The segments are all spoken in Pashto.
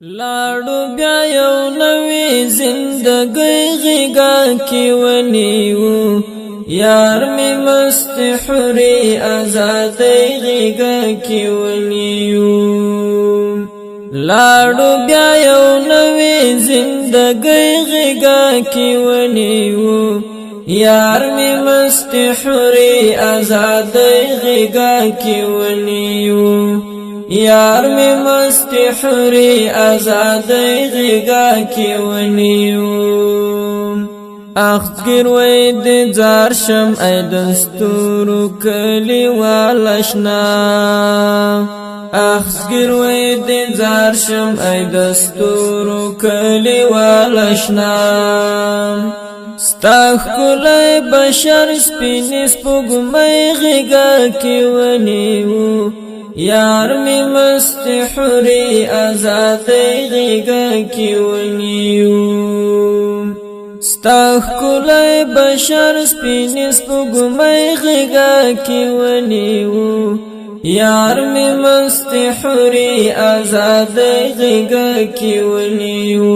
لاړو بیا یو نوې زندګۍ غېږه کې ونیو یار مې مست حورې ازادۍ غېږه کې ونیو لاړو بیا یو نوې زندګۍ غېږه کې ونیو یار مې مست حورې ازادۍ غېږه کې ونیو یار میں مست حوری آزادی غیگا کی ونیو اخذگر وید زار شم ای دستورو کلی والشنا اخذگر وید زار شم ای دستورو کلی والشنا ستاخ کلی بشر سپینی سپوگمی غیگا کی ونیو یار میں مست حوری آزادی غیگا کی ونیو ستاخ کلی بشر سپینی سپوگمی غیگا کی ونیو یار میں مست حوری آزادی غیگا کی ونیو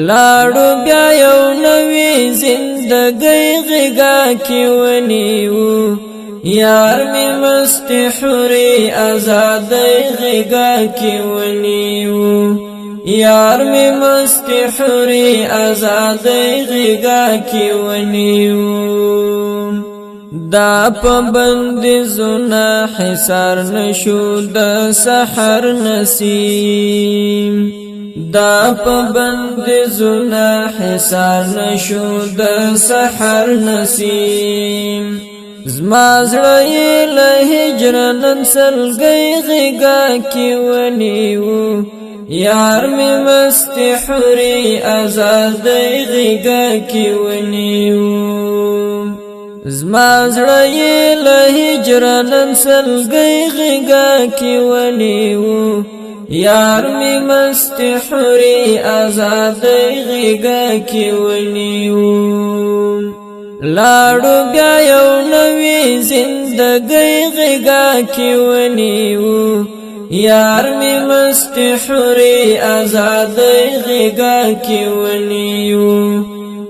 لاړو بیا یو نوې زندګۍ غیگا کی ونیو یار میں مست حوری آزادی غیگا کی ونیو یار میں مست حوری آزادی غیگا کی ونیو دا پابند زنا حصار نشو دا سحر نسیم دا پابند زنا حصار نشو دا سحر نسیم زما زړه له هجر نن سلګۍ غېږه کې ونیو یار مې مست حورې ازادۍ غېږه کې ونیو زما زړه له هجر نن سلګۍ غېږه کې ونیو یار مې مست حورې ازادۍ غېږه کې ونیو لاړو بیا یو نوې زندګۍ غېږه کې ونیو یار مې مست حورې ازادۍ غېږه کې ونیو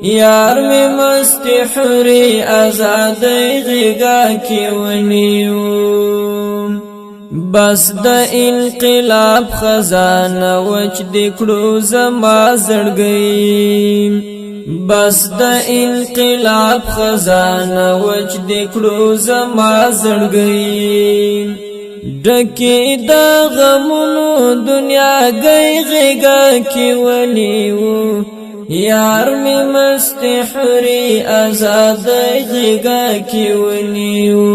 یار مې مست حورې ازادۍ غېږه کې ونیو بس د انقلاب خزانه وچ د کړو زما زړګۍ بس د انقلاب خزانه وچ دکړو زما زړګۍ ډکې د غمونو دنیا گئی غېږه کې ونیو یار مې مست حورې ازادۍ غېږه کې ونیو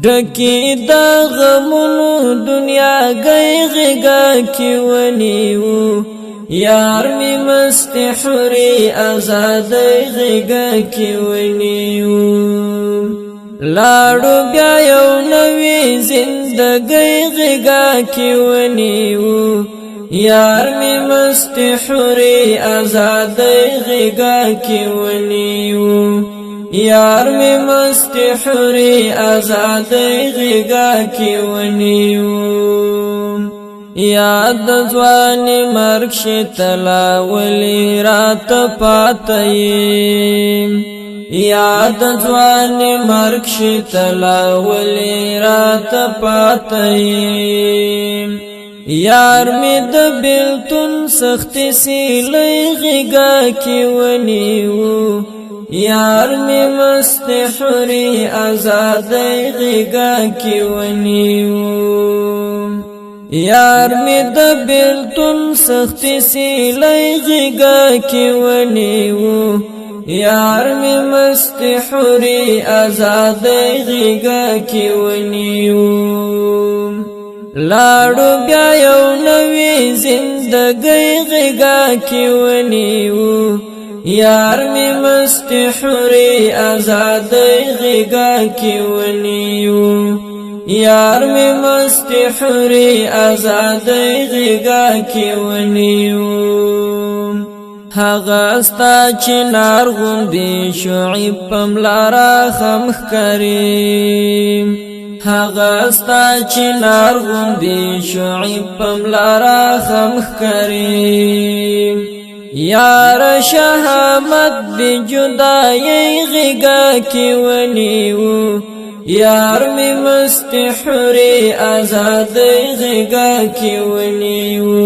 ډکې د غمونو دنیا گئی غېږه کې ونیو یار میں مست حوری آزادی غېږه کې ونیو لاړو بیا یو نوې زندګۍ غېږه کې ونیو یار میں مست حوری آزادی غېږه کې ونیو یار میں مست حوری آزادی غېږه کې ونیو یاد ځوان مرګ شتلا ولی رات پاتیم یاد ځوان مرګ شتلا ولی رات پاتیم یار می د بیلتون سخت سیلۍ غېږه کې ونیو یار می مست حورې ازادۍ غېږه کې ونیو یار می د بیلتون سخت سیلۍ غېږه کې ونیو یار می مست حورې ازادۍ غېږه کې ونیو لاړو بیا یو نوې زندګۍ غېږه کې ونیو یار می مست حورې ازادۍ غېږه کې ونیو یار میں مست حوری آزادۍ غېږه کې ونیو هغه ستا چې نار غوندې شعیب په ملاره خم ښکاري هغه ستا چنار غوندې شعیب پملارا خمخ کریم یار شهامت دی جدائی غیگا کی ونیو یار می مستی حوری آزاد غیگا کی ونیو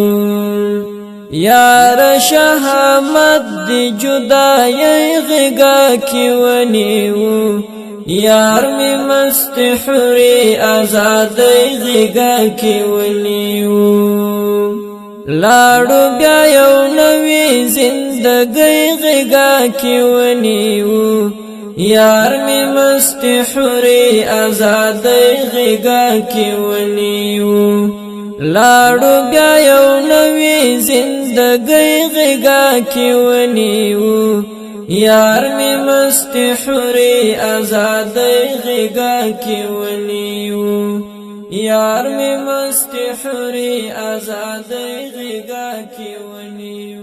یار شهامت دی جدائی غیگا کی ونیو یار می مستی حوری آزاد غیگا کی ونیو لاړو بیا یو نوی زندګۍ غیږه کې ونیو یار می مستی حورې ازادۍ غیږه کې ونیو لاړو بیا یو نوی زندګۍ غیږه کې ونیو یار می مستی حورې ازادۍ غیږه کې ونیو یار می مستی حوری آزادۍ غیږه کې ونیو